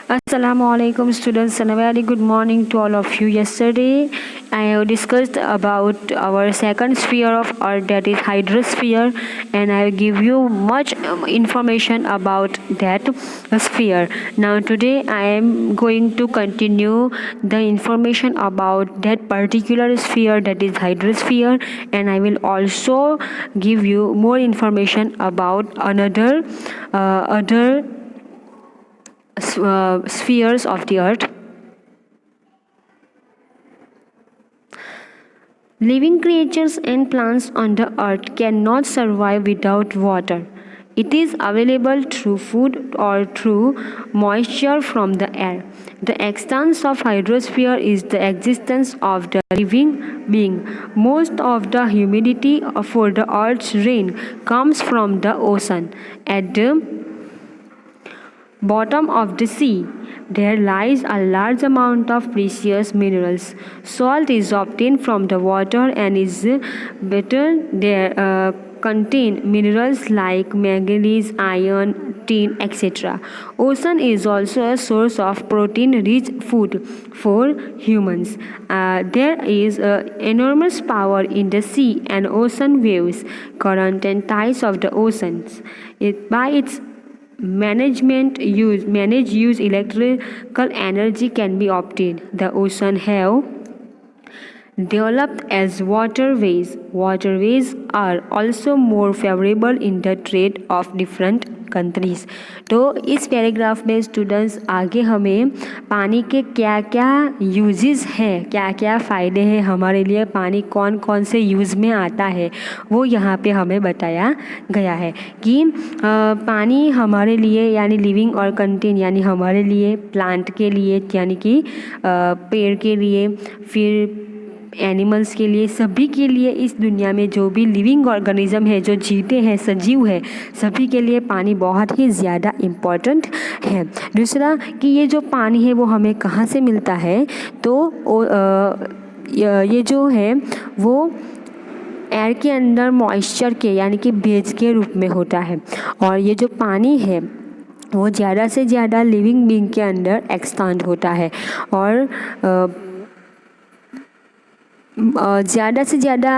Assalamualaikum students and a very good morning to all of you. Yesterday I have discussed about our second sphere of Earth, that is hydrosphere, and I will give you much information about that sphere. Now today I am going to continue the information about that particular sphere, that is hydrosphere, and I will also give you more information about another other spheres of the earth. Living creatures and plants on the earth cannot survive without water. It is available through food or through moisture from the air. The extent of hydrosphere is the existence of the living being. Most of the humidity for the earth's rain comes from the ocean. At the bottom of the sea, there lies a large amount of precious minerals. Salt is obtained from the water and is better there. Contain minerals like manganese, iron, tin, etc. Ocean is also a source of protein-rich food for humans. There is enormous power in the sea and ocean waves, current and tides of the oceans. By its managed use electrical energy can be obtained. The ocean have developed as waterways. Waterways are also more favorable in the trade of different countries. तो इस paragraph में students आगे हमें पानी के क्या क्या uses हैं, क्या क्या फ़ायदे हैं हमारे लिए, पानी कौन कौन से यूज़ में आता है वो यहाँ पे हमें बताया गया है कि पानी हमारे लिए यानी लिविंग और कंटेन यानी हमारे लिए, प्लांट के लिए यानी कि पेड़ के लिए, फिर एनिमल्स के लिए, सभी के लिए, इस दुनिया में जो भी लिविंग ऑर्गेनिज्म है, जो जीते हैं, सजीव है, सभी के लिए पानी बहुत ही ज़्यादा इम्पॉर्टेंट है। दूसरा कि ये जो पानी है वो हमें कहाँ से मिलता है, तो ये जो है वो एयर के अंदर मॉइस्चर के यानी कि भेज के रूप में होता है। और ये जो पानी है वो ज़्यादा से ज़्यादा लिविंग बीइंग के अंदर एक्सपांड होता है और ज़्यादा से ज़्यादा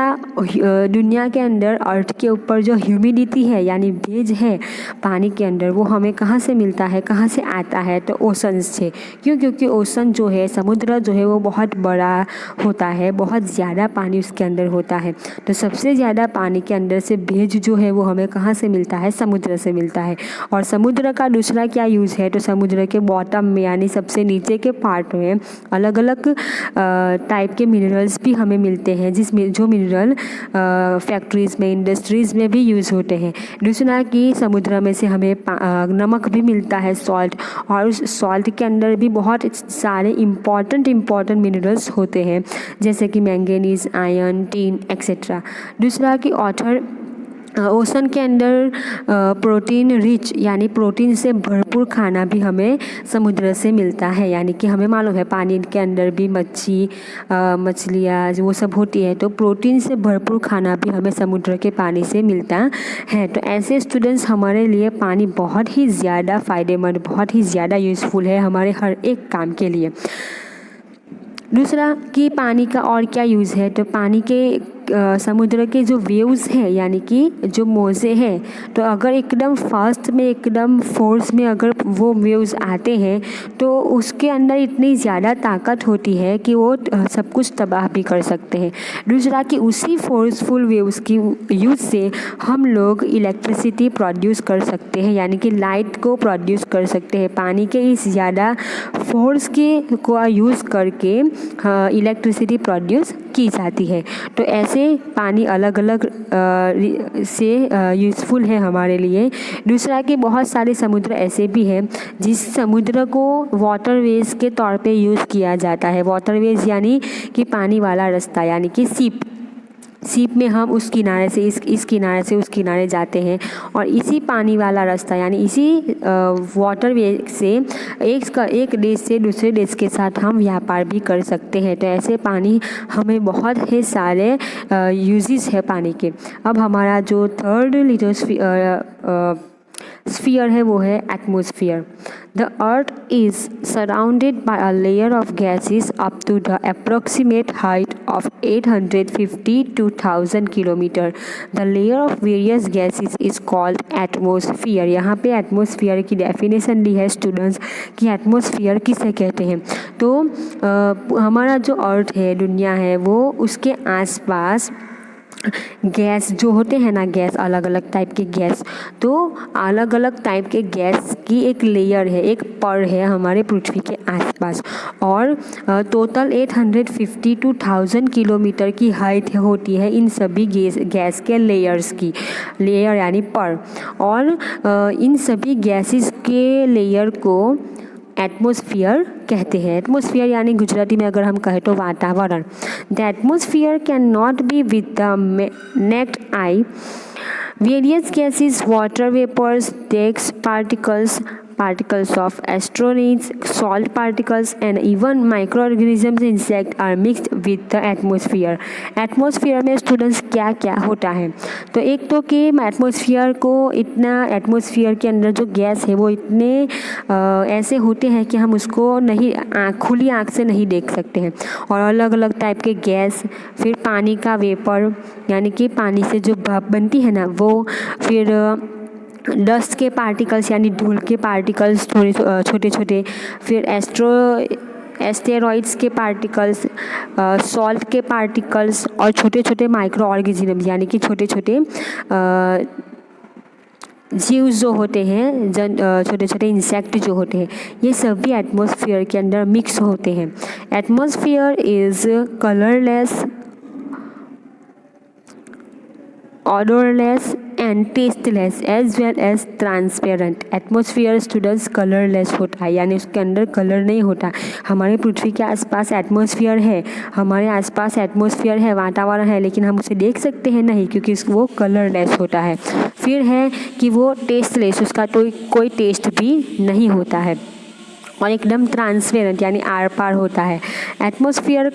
दुनिया के अंदर अर्थ के ऊपर जो ह्यूमिडिटी है यानी भेज है पानी के अंदर, वो हमें कहाँ से मिलता है, कहाँ से आता है, तो ओशन से। क्यों? क्योंकि ओशन जो है, समुद्र जो है वो बहुत बड़ा होता है, बहुत ज़्यादा पानी उसके अंदर होता है। तो सबसे ज़्यादा पानी के अंदर से भेज जो है वो हमें कहाँ से मिलता है, समुद्र से मिलता है। और समुद्र का दूसरा क्या यूज़ है, तो समुद्र के बॉटम में यानी सबसे नीचे के पार्ट में अलग अलग टाइप के मिनरल्स भी हमें मिलते हैं, जिसमें जो मिनरल फैक्ट्रीज़ में, इंडस्ट्रीज़ में भी यूज़ होते हैं। दूसरा कि समुद्र में से हमें नमक भी मिलता है, सॉल्ट, और उस सॉल्ट के अंदर भी बहुत सारे इम्पॉर्टेंट मिनरल्स होते हैं, जैसे कि मैंगनीज, आयरन, टिन एक्सेट्रा। दूसरा कि ओशन के अंदर प्रोटीन रिच यानी प्रोटीन से भरपूर खाना भी हमें समुद्र से मिलता है। यानी कि हमें मालूम है पानी के अंदर भी मछलियाँ वो सब होती है, तो प्रोटीन से भरपूर खाना भी हमें समुद्र के पानी से मिलता है। तो ऐसे स्टूडेंट्स हमारे लिए पानी बहुत ही ज़्यादा फ़ायदेमंद, बहुत ही ज़्यादा यूज़फुल है हमारे हर एक काम के लिए। दूसरा कि पानी का और क्या यूज़ है, तो पानी के समुद्र के जो वेव्स हैं यानी कि जो मौजे हैं, तो अगर एकदम फास्ट में, एकदम फोर्स में अगर वो वेव्स आते हैं तो उसके अंदर इतनी ज़्यादा ताकत होती है कि वो सब कुछ तबाह भी कर सकते हैं। दूसरा कि उसी फोर्सफुल वेव्स की यूज़ से हम लोग इलेक्ट्रिसिटी प्रोड्यूस कर सकते हैं, यानी कि लाइट को प्रोड्यूस कर सकते हैं। पानी के इस ज़्यादा फोर्स को यूज़ करके इलेक्ट्रिसिटी प्रोड्यूस की जाती है। तो ऐसे पानी अलग अलग से यूज़फुल है हमारे लिए। दूसरा कि बहुत सारे समुद्र ऐसे भी हैं जिस समुद्र को वाटरवेज के तौर पे यूज़ किया जाता है। वाटरवेज यानी कि पानी वाला रास्ता, यानी कि सीप में हम उस किनारे से इस किनारे से उस किनारे जाते हैं, और इसी पानी वाला रास्ता यानी इसी वाटरवे से एक देश से दूसरे देश के साथ हम व्यापार भी कर सकते हैं। तो ऐसे पानी हमें बहुत ही सारे यूजेस है पानी के। अब हमारा जो थर्ड लिटोस्फीयर स्फीयर है वो है atmosphere. The earth is surrounded by a layer of gases up to the approximate height of 850 to 1000 kilometre. The layer of various gases is called atmosphere. यहाँ पे एटमोसफियर की डेफिनेशन ली है स्टूडेंट्स कि atmosphere किसे कहते हैं। तो हमारा जो अर्थ है, दुनिया है, वो उसके आसपास गैस जो होते हैं ना, गैस अलग अलग टाइप के गैस, तो अलग अलग टाइप के गैस की एक लेयर है, एक पर है हमारे पृथ्वी के आसपास। और टोटल 850 to 1000 किलोमीटर की हाइट होती है इन सभी गैस के लेयर्स की, लेयर यानी पर। और इन सभी गैसेस के लेयर को एटमोसफियर कहते हैं। एटमोसफियर यानी गुजराती में अगर हम कहें तो वातावरण। The atmosphere can not be with the naked eye. Various gases, water vapours, takes particles of asteroids, salt particles and even microorganisms, insects are mixed with the atmosphere। Atmosphere में स्टूडेंट्स क्या क्या होता है, तो एक तो कि एटमोसफियर को इतना, एटमोसफियर के अंदर जो गैस है वो इतने ऐसे होते हैं कि हम उसको नहीं खुली आँख से नहीं देख सकते हैं। और अलग अलग टाइप के गैस, फिर पानी का वेपर यानी कि पानी से जो भाप बनती है ना वो, फिर डस्ट के पार्टिकल्स यानी धूल के पार्टिकल्स थोड़े छोटे छोटे, फिर एस्टेरॉइड्स के पार्टिकल्स, सॉल्ट के पार्टिकल्स और छोटे छोटे माइक्रो ऑर्गेनिज्म यानी कि छोटे छोटे जीव जो होते हैं, छोटे छोटे इंसेक्ट जो होते हैं, ये सभी एटमॉस्फेयर के अंदर मिक्स होते हैं। Atmosphere is colourless, odorless and tasteless as well as transparent। Atmosphere students colourless होता है यानी उसके अंदर कलर नहीं होता। हमारे पृथ्वी के आसपास एटमॉस्फेयर है, हमारे आसपास एटमॉस्फेयर है, वातावरण है, लेकिन हम उसे देख सकते हैं नहीं क्योंकि वो कलरलेस होता है। फिर है कि वो टेस्टलेस, उसका कोई टेस्ट भी नहीं होता है। और एकदम ट्रांसपेरेंट यानी आर पार होता है। Atmosphere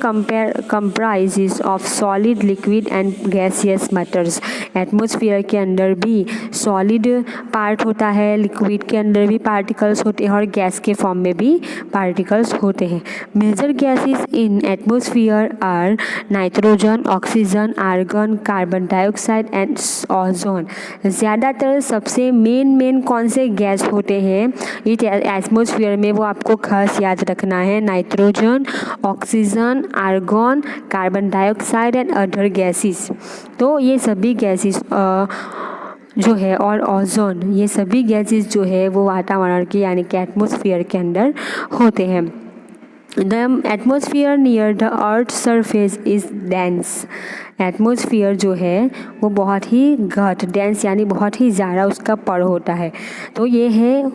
comprises of solid, liquid and gaseous matters. Atmosphere के अंदर भी सॉलिड पार्ट होता है, लिक्विड के अंदर भी पार्टिकल्स होते हैं और गैस के फॉर्म में भी पार्टिकल्स होते हैं। Major gases in atmosphere are nitrogen, oxygen, argon, carbon dioxide and ozone. ज़्यादातर सबसे मेन कौन से गैस होते हैं इस एटमॉस्फेयर में, वो आपको खास याद रखना है। Nitrogen, oxygen, argon, carbon dioxide and other gases. तो ये सभी गैसेस जो है और ओजोन, ये सभी गैसेस जो है वो वातावरण के यानी कि एटमॉस्फेयर के अंदर होते हैं। The atmosphere near the earth surface is dense. Atmosphere जो है वो बहुत ही घट, डेंस यानी बहुत ही ज़्यादा उसका पर होता है। तो ये है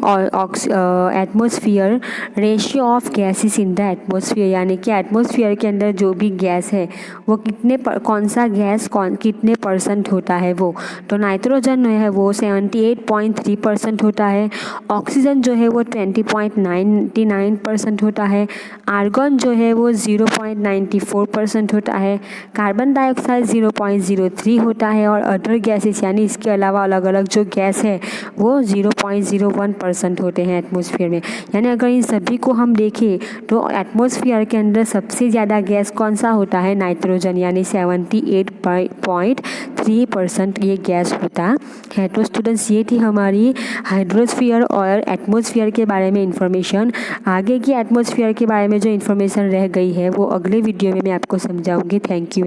atmosphere ratio of gases in the atmosphere, यानी कि एटमॉस्फेयर के अंदर जो भी गैस है वो कौन सा गैस कितने परसेंट होता है वो। तो नाइट्रोजन है वो 78.3% होता है, ऑक्सीजन जो है वो 20.99% होता है, आर्गन जो है वो 0.94% होता है, कार्बन डाइऑक्साइड 0.03 होता है और अदर गैसेस यानी इसके अलावा अलग अलग जो गैस है वो 0.01% होते हैं एटमॉस्फेयर में। यानी अगर इन सभी को हम देखें तो एटमॉस्फेयर के अंदर सबसे ज़्यादा गैस कौन सा होता है, नाइट्रोजन, यानी 78.3% ये गैस होता है। तो स्टूडेंट्स ये थी हमारी हाइड्रोस्फीयर और एटमॉस्फेयर के बारे में इंफॉर्मेशन। आगे की एटमॉस्फेयर के बारे में जो इन्फॉर्मेशन रह गई है वो अगले वीडियो में मैं आपको समझाऊंगी। Thank you.